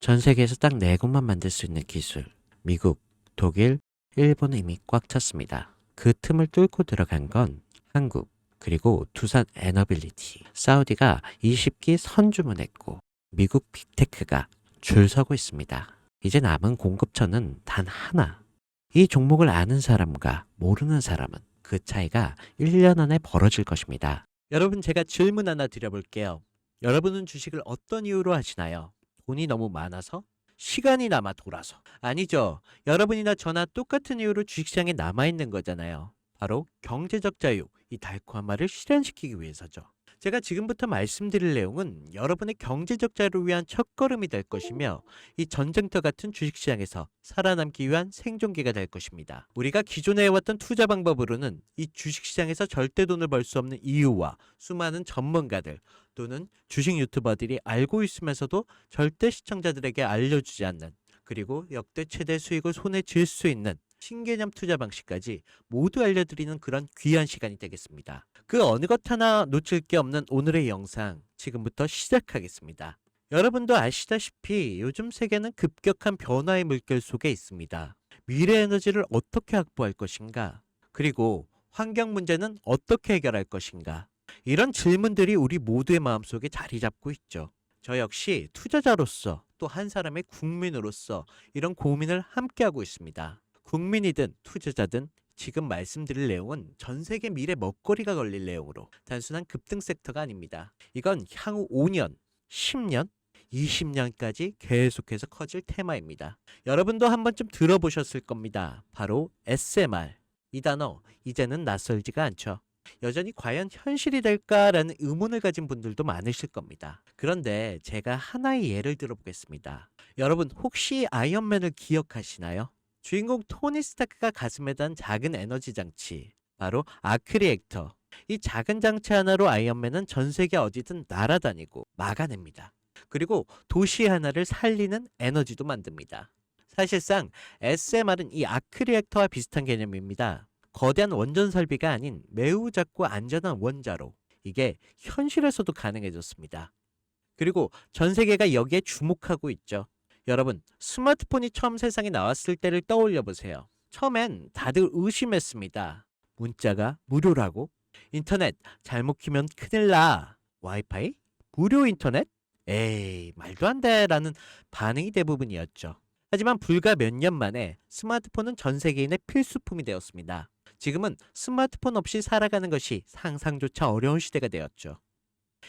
전 세계에서 딱 네 곳만 만들 수 있는 기술. 미국, 독일, 일본에 이미 꽉 찼습니다. 그 틈을 뚫고 들어간 건 한국, 그리고 두산 에너빌리티. 사우디가 20기 선주문했고, 미국 빅테크가 줄 서고 있습니다. 이제 남은 공급처는 단 하나. 이 종목을 아는 사람과 모르는 사람은 그 차이가 1년 안에 벌어질 것입니다. 여러분, 제가 질문 하나 드려볼게요. 여러분은 주식을 어떤 이유로 하시나요? 돈이 너무 많아서? 시간이 남아 돌아서? 아니죠. 여러분이나 저나 똑같은 이유로 주식시장에 남아있는 거잖아요. 바로 경제적 자유, 이 달콤한 말을 실현시키기 위해서죠. 제가 지금부터 말씀드릴 내용은 여러분의 경제적 자유를 위한 첫걸음이 될 것이며, 이 전쟁터 같은 주식시장에서 살아남기 위한 생존기가 될 것입니다. 우리가 기존에 해왔던 투자 방법으로는 이 주식시장에서 절대 돈을 벌 수 없는 이유와 수많은 전문가들 또는 주식 유튜버들이 알고 있으면서도 절대 시청자들에게 알려주지 않는, 그리고 역대 최대 수익을 손에 쥘 수 있는 신개념 투자 방식까지 모두 알려드리는 그런 귀한 시간이 되겠습니다. 그 어느 것 하나 놓칠 게 없는 오늘의 영상, 지금부터 시작하겠습니다. 여러분도 아시다시피 요즘 세계는 급격한 변화의 물결 속에 있습니다. 미래 에너지를 어떻게 확보할 것인가? 그리고 환경 문제는 어떻게 해결할 것인가? 이런 질문들이 우리 모두의 마음속에 자리 잡고 있죠. 저 역시 투자자로서 또 한 사람의 국민으로서 이런 고민을 함께하고 있습니다. 국민이든 투자자든 지금 말씀드릴 내용은 전 세계 미래 먹거리가 걸릴 내용으로 단순한 급등 섹터가 아닙니다. 이건 향후 5년, 10년, 20년까지 계속해서 커질 테마입니다. 여러분도 한 번쯤 들어보셨을 겁니다. 바로 SMR. 이 단어 이제는 낯설지가 않죠. 여전히 과연 현실이 될까라는 의문을 가진 분들도 많으실 겁니다. 그런데 제가 하나의 예를 들어보겠습니다. 여러분, 혹시 아이언맨을 기억하시나요? 주인공 토니 스타크가 가슴에 단 작은 에너지 장치, 바로 아크 리액터. 이 작은 장치 하나로 아이언맨은 전 세계 어디든 날아다니고 막아냅니다. 그리고 도시 하나를 살리는 에너지도 만듭니다. 사실상 SMR은 이 아크 리액터와 비슷한 개념입니다. 거대한 원전 설비가 아닌 매우 작고 안전한 원자로, 이게 현실에서도 가능해졌습니다. 그리고 전 세계가 여기에 주목하고 있죠. 여러분, 스마트폰이 처음 세상에 나왔을 때를 떠올려 보세요. 처음엔 다들 의심했습니다. 문자가 무료라고? 인터넷 잘못 키면 큰일 나. 와이파이? 무료 인터넷? 에이, 말도 안 돼. 라는 반응이 대부분이었죠. 하지만 불과 몇 년 만에 스마트폰은 전 세계인의 필수품이 되었습니다. 지금은 스마트폰 없이 살아가는 것이 상상조차 어려운 시대가 되었죠.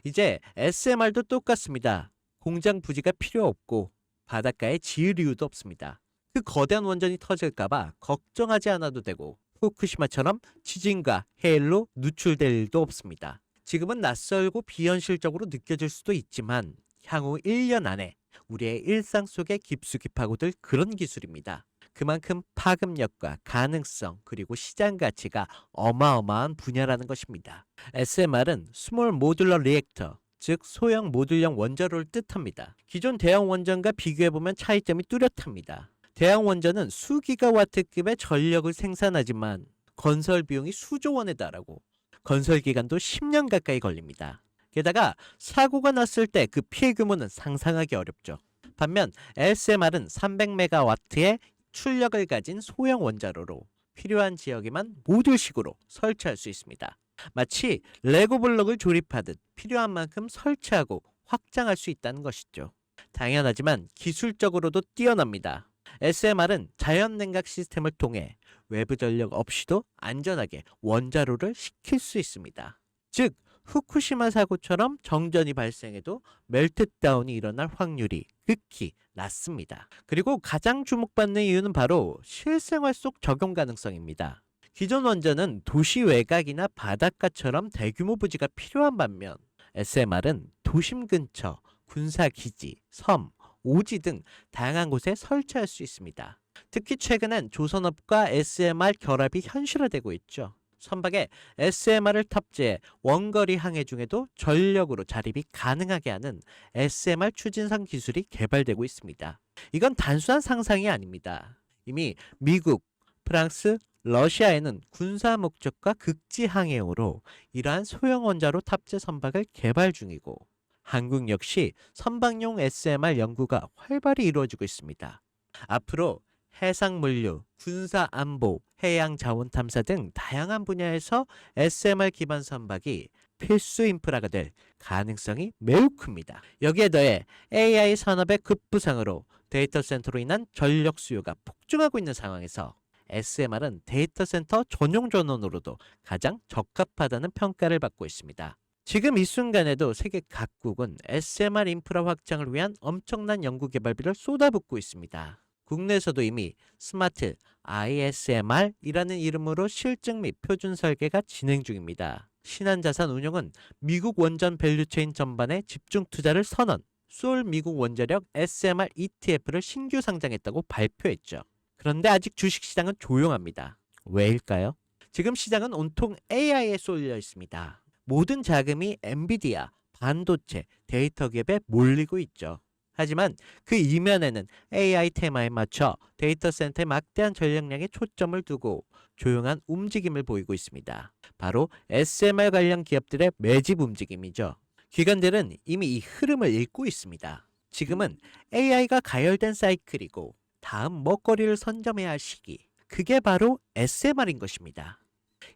이제 SMR도 똑같습니다. 공장 부지가 필요 없고 바닷가에 지을 이유도 없습니다. 그 거대한 원전이 터질까봐 걱정하지 않아도 되고, 후쿠시마처럼 지진과 해일로 누출될 일도 없습니다. 지금은 낯설고 비현실적으로 느껴질 수도 있지만 향후 1년 안에 우리의 일상 속에 깊숙이 파고들 그런 기술입니다. 그만큼 파급력과 가능성, 그리고 시장 가치가 어마어마한 분야라는 것입니다. SMR은 스몰 모듈러 리액터, 즉 소형 모듈형 원자로를 뜻합니다. 기존 대형 원전과 비교해보면 차이점이 뚜렷합니다. 대형 원전은 수기가와트급의 전력을 생산하지만 건설 비용이 수조 원에 달하고 건설 기간도 10년 가까이 걸립니다. 게다가 사고가 났을 때 그 피해 규모는 상상하기 어렵죠. 반면 SMR은 300메가와트의 출력을 가진 소형 원자로로 필요한 지역에만 모듈식으로 설치할 수 있습니다. 마치 레고 블록을 조립하듯 필요한 만큼 설치하고 확장할 수 있다는 것이죠. 당연하지만 기술적으로도 뛰어납니다. SMR은 자연 냉각 시스템을 통해 외부 전력 없이도 안전하게 원자로를 식힐 수 있습니다. 즉, 후쿠시마 사고처럼 정전이 발생해도 멜트다운이 일어날 확률이 극히 낮습니다. 그리고 가장 주목받는 이유는 바로 실생활 속 적용 가능성입니다. 기존 원전은 도시 외곽이나 바닷가처럼 대규모 부지가 필요한 반면 SMR은 도심 근처, 군사기지, 섬, 오지 등 다양한 곳에 설치할 수 있습니다. 특히 최근엔 조선업과 SMR 결합이 현실화되고 있죠. 선박에 SMR을 탑재해 원거리 항해 중에도 전력으로 자립이 가능하게 하는 SMR 추진선 기술이 개발되고 있습니다. 이건 단순한 상상이 아닙니다. 이미 미국, 프랑스, 러시아에는 군사 목적과 극지 항해용으로 이러한 소형 원자로 탑재 선박을 개발 중이고, 한국 역시 선박용 SMR 연구가 활발히 이루어지고 있습니다. 앞으로 해상물류, 군사안보, 해양자원탐사 등 다양한 분야에서 SMR 기반 선박이 필수 인프라가 될 가능성이 매우 큽니다. 여기에 더해 AI 산업의 급부상으로 데이터 센터로 인한 전력 수요가 폭증하고 있는 상황에서 SMR은 데이터 센터 전용 전원으로도 가장 적합하다는 평가를 받고 있습니다. 지금 이 순간에도 세계 각국은 SMR 인프라 확장을 위한 엄청난 연구개발비를 쏟아붓고 있습니다. 국내에서도 이미 스마트 ISMR이라는 이름으로 실증 및 표준 설계가 진행 중입니다. 신한자산 운용은 미국 원전 밸류체인 전반에 집중 투자를 선언, 소울 미국 원자력 SMR ETF를 신규 상장했다고 발표했죠. 그런데 아직 주식시장은 조용합니다. 왜일까요? 지금 시장은 온통 AI에 쏠려 있습니다. 모든 자금이 엔비디아, 반도체, 데이터 기업에 몰리고 있죠. 하지만 그 이면에는 AI 테마에 맞춰 데이터 센터에 막대한 전력량에 초점을 두고 조용한 움직임을 보이고 있습니다. 바로 SMR 관련 기업들의 매집 움직임이죠. 기관들은 이미 이 흐름을 읽고 있습니다. 지금은 AI가 가열된 사이클이고 다음 먹거리를 선점해야 할 시기. 그게 바로 SMR인 것입니다.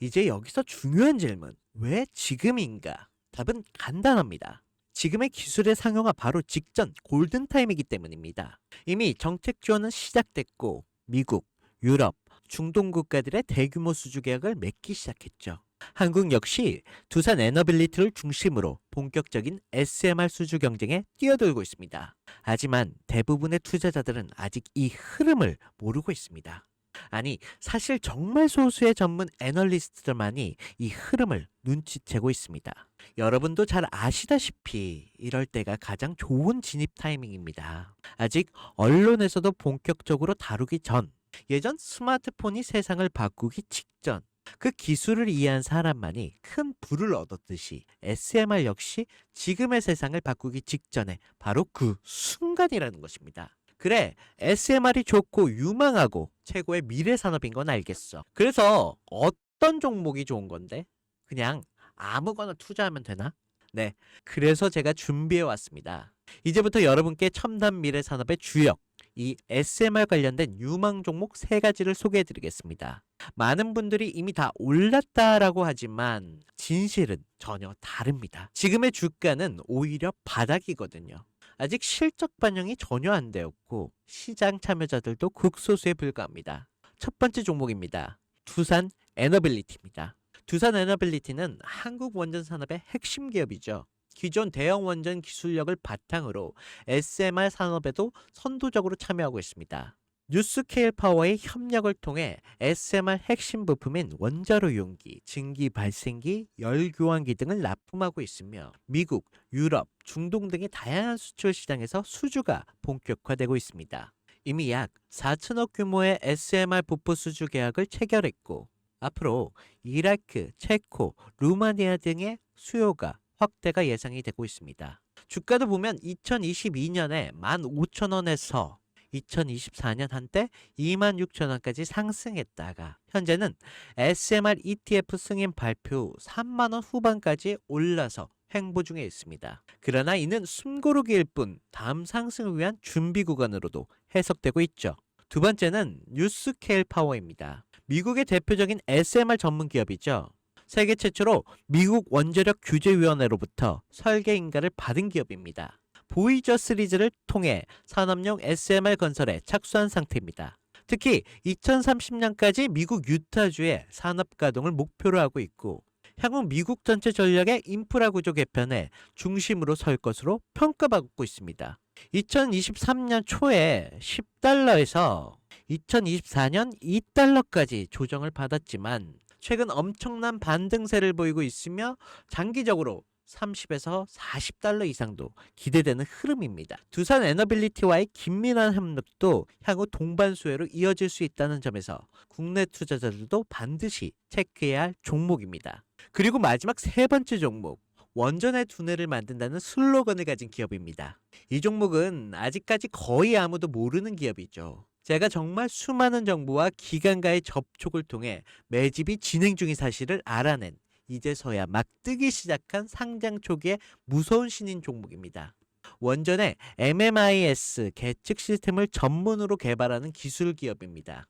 이제 여기서 중요한 질문. 왜 지금인가? 답은 간단합니다. 지금의 기술의 상용화 바로 직전 골든타임이기 때문입니다. 이미 정책 지원은 시작됐고 미국, 유럽, 중동 국가들의 대규모 수주 계약을 맺기 시작했죠. 한국 역시 두산 에너빌리티를 중심으로 본격적인 SMR 수주 경쟁에 뛰어들고 있습니다. 하지만 대부분의 투자자들은 아직 이 흐름을 모르고 있습니다. 아니, 사실 정말 소수의 전문 애널리스트들만이 이 흐름을 눈치채고 있습니다. 여러분도 잘 아시다시피 이럴 때가 가장 좋은 진입 타이밍입니다. 아직 언론에서도 본격적으로 다루기 전, 예전 스마트폰이 세상을 바꾸기 직전, 그 기술을 이해한 사람만이 큰 부를 얻었듯이 SMR 역시 지금의 세상을 바꾸기 직전에 바로 그 순간이라는 것입니다. 그래, SMR이 좋고 유망하고 최고의 미래 산업인 건 알겠어. 그래서 어떤 종목이 좋은 건데? 그냥 아무거나 투자하면 되나? 네, 그래서 제가 준비해 왔습니다. 이제부터 여러분께 첨단 미래 산업의 주역, 이 SMR 관련된 유망 종목 3가지를 소개해 드리겠습니다. 많은 분들이 이미 다 올랐다라고 하지만 진실은 전혀 다릅니다. 지금의 주가는 오히려 바닥이거든요. 아직 실적 반영이 전혀 안 되었고 시장 참여자들도 극소수에 불과합니다. 첫 번째 종목입니다. 두산 에너빌리티입니다. 두산 에너빌리티는 한국 원전 산업의 핵심 기업이죠. 기존 대형 원전 기술력을 바탕으로 SMR 산업에도 선도적으로 참여하고 있습니다. 뉴스케일 파워의 협력을 통해 SMR 핵심 부품인 원자로 용기, 증기 발생기, 열 교환기 등을 납품하고 있으며 미국, 유럽, 중동 등의 다양한 수출 시장에서 수주가 본격화되고 있습니다. 이미 약 4천억 규모의 SMR 부품 수주 계약을 체결했고 앞으로 이라크, 체코, 루마니아 등의 수요가 확대가 예상이 되고 있습니다. 주가도 보면 2022년에 15,000원에서 2024년 한때 26,000원까지 상승했다가 현재는 SMR ETF 승인 발표 후 3만원 후반까지 올라서 횡보 중에 있습니다. 그러나 이는 숨고르기일 뿐 다음 상승을 위한 준비 구간으로도 해석되고 있죠. 두 번째는 뉴스케일 파워입니다. 미국의 대표적인 SMR 전문 기업이죠. 세계 최초로 미국 원자력 규제위원회로부터 설계 인가를 받은 기업입니다. 보이저 시리즈를 통해 산업용 SMR 건설에 착수한 상태입니다. 특히 2030년까지 미국 유타주의 산업 가동을 목표로 하고 있고 향후 미국 전체 전력의 인프라 구조 개편에 중심으로 설 것으로 평가받고 있습니다. 2023년 초에 10달러에서 2024년 2달러까지 조정을 받았지만 최근 엄청난 반등세를 보이고 있으며 장기적으로 30에서 40달러 이상도 기대되는 흐름입니다. 두산 에너빌리티와의 긴밀한 협력도 향후 동반 수혜로 이어질 수 있다는 점에서 국내 투자자들도 반드시 체크해야 할 종목입니다. 그리고 마지막 3번째 종목, 원전의 두뇌를 만든다는 슬로건을 가진 기업입니다. 이 종목은 아직까지 거의 아무도 모르는 기업이죠. 제가 정말 수많은 정부와 기관과의 접촉을 통해 매집이 진행 중인 사실을 알아낸 이제서야 막 뜨기 시작한 상장 초기의 무서운 신인 종목입니다. 원전의 MMIS 계측 시스템을 전문으로 개발하는 기술 기업입니다.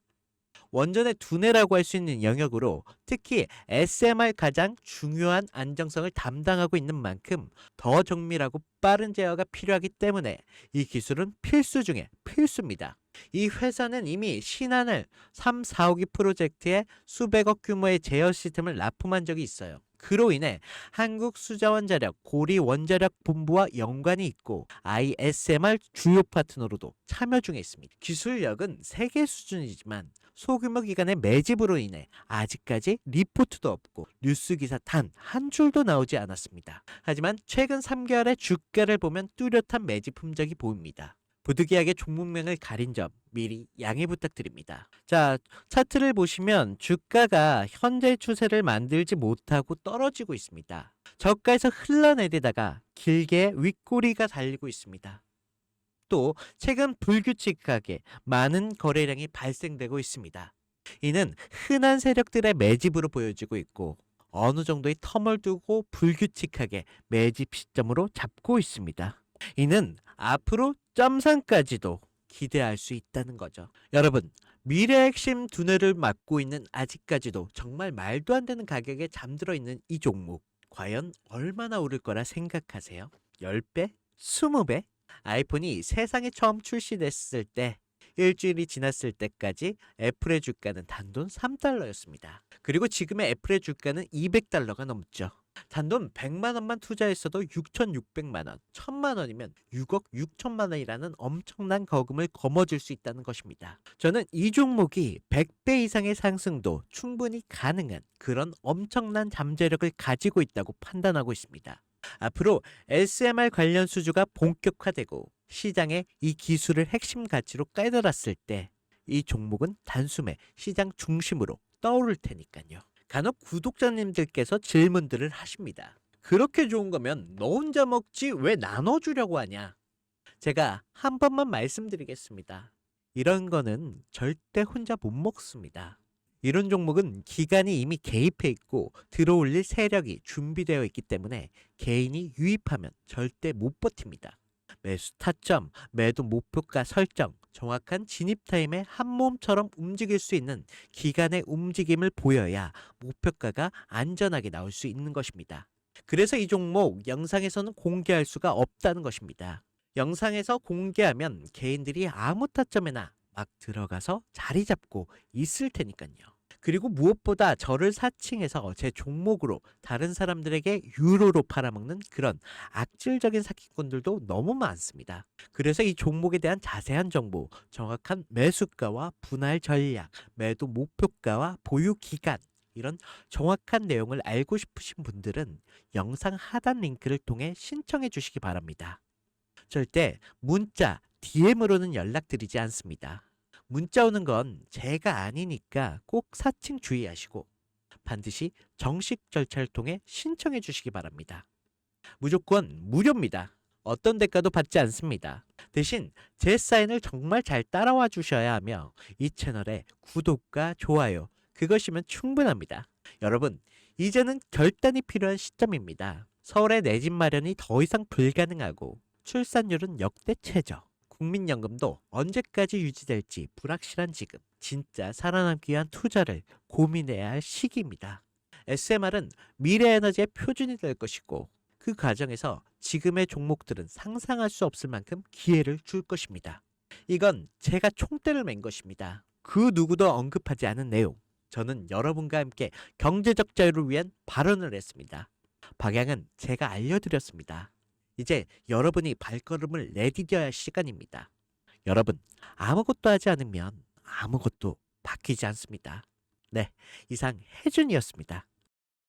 원전의 두뇌라고 할 수 있는 영역으로 특히 SMR 가장 중요한 안정성을 담당하고 있는 만큼 더 정밀하고 빠른 제어가 필요하기 때문에 이 기술은 필수 중에 필수입니다. 이 회사는 이미 신한을 3, 4호기 프로젝트에 수백억 규모의 제어 시스템을 납품한 적이 있어요. 그로 인해 한국수자원자력 고리원자력본부와 연관이 있고 ISMR 주요 파트너로도 참여 중에 있습니다. 기술력은 세계 수준이지만 소규모 기관의 매집으로 인해 아직까지 리포트도 없고 뉴스 기사 단 한 줄도 나오지 않았습니다. 하지만 최근 3개월의 주가를 보면 뚜렷한 매집 흔적이 보입니다. 부득이하게 종목명을 가린 점 미리 양해 부탁드립니다. 자, 차트를 보시면 주가가 현재 추세를 만들지 못하고 떨어지고 있습니다. 저가에서 흘러내리다가 길게 윗꼬리가 달리고 있습니다. 또 최근 불규칙하게 많은 거래량이 발생되고 있습니다. 이는 흔한 세력들의 매집으로 보여지고 있고 어느 정도의 텀을 두고 불규칙하게 매집 시점으로 잡고 있습니다. 이는 앞으로 점상까지도 기대할 수 있다는 거죠. 여러분, 미래 핵심 두뇌를 맡고 있는 아직까지도 정말 말도 안 되는 가격에 잠들어 있는 이 종목 과연 얼마나 오를 거라 생각하세요? 10배? 20배? 아이폰이 세상에 처음 출시됐을 때 일주일이 지났을 때까지 애플의 주가는 단돈 3달러였습니다. 그리고 지금의 애플의 주가는 200달러가 넘죠. 단돈 100만 원만 투자했어도 6,600만 원, 1,000만 원이면 6억 6천만 원이라는 엄청난 거금을 거머쥘 수 있다는 것입니다. 저는 이 종목이 100배 이상의 상승도 충분히 가능한 그런 엄청난 잠재력을 가지고 있다고 판단하고 있습니다. 앞으로 SMR 관련 수주가 본격화되고 시장에 이 기술을 핵심 가치로 깨달았을 때 이 종목은 단숨에 시장 중심으로 떠오를 테니까요. 간혹 구독자님들께서 질문들을 하십니다. 그렇게 좋은 거면 너 혼자 먹지 왜 나눠주려고 하냐? 제가 한 번만 말씀드리겠습니다. 이런 거는 절대 혼자 못 먹습니다. 이런 종목은 기관이 이미 개입해 있고 들어올릴 세력이 준비되어 있기 때문에 개인이 유입하면 절대 못 버팁니다. 매수 타점, 매도 목표가 설정, 정확한 진입 타임에 한 몸처럼 움직일 수 있는 기관의 움직임을 보여야 목표가가 안전하게 나올 수 있는 것입니다. 그래서 이 종목 영상에서는 공개할 수가 없다는 것입니다. 영상에서 공개하면 개인들이 아무 타점에나 막 들어가서 자리 잡고 있을 테니까요. 그리고 무엇보다 저를 사칭해서 제 종목으로 다른 사람들에게 유로로 팔아먹는 그런 악질적인 사기꾼들도 너무 많습니다. 그래서 이 종목에 대한 자세한 정보, 정확한 매수가와 분할 전략, 매도 목표가와 보유 기간, 이런 정확한 내용을 알고 싶으신 분들은 영상 하단 링크를 통해 신청해 주시기 바랍니다. 절대 문자, DM으로는 연락드리지 않습니다. 문자 오는 건 제가 아니니까 꼭 사칭 주의하시고 반드시 정식 절차를 통해 신청해 주시기 바랍니다. 무조건 무료입니다. 어떤 대가도 받지 않습니다. 대신 제 사인을 정말 잘 따라와 주셔야 하며 이 채널에 구독과 좋아요 그것이면 충분합니다. 여러분, 이제는 결단이 필요한 시점입니다. 서울의 내 집 마련이 더 이상 불가능하고 출산율은 역대 최저. 국민연금도 언제까지 유지될지 불확실한 지금 진짜 살아남기 위한 투자를 고민해야 할 시기입니다. SMR은 미래 에너지의 표준이 될 것이고 그 과정에서 지금의 종목들은 상상할 수 없을 만큼 기회를 줄 것입니다. 이건 제가 총대를 맨 것입니다. 그 누구도 언급하지 않은 내용. 저는 여러분과 함께 경제적 자유를 위한 발언을 했습니다. 방향은 제가 알려드렸습니다. 이제 여러분이 발걸음을 내디뎌야 할 시간입니다. 여러분, 아무것도 하지 않으면 아무것도 바뀌지 않습니다. 네, 이상 혜준이었습니다.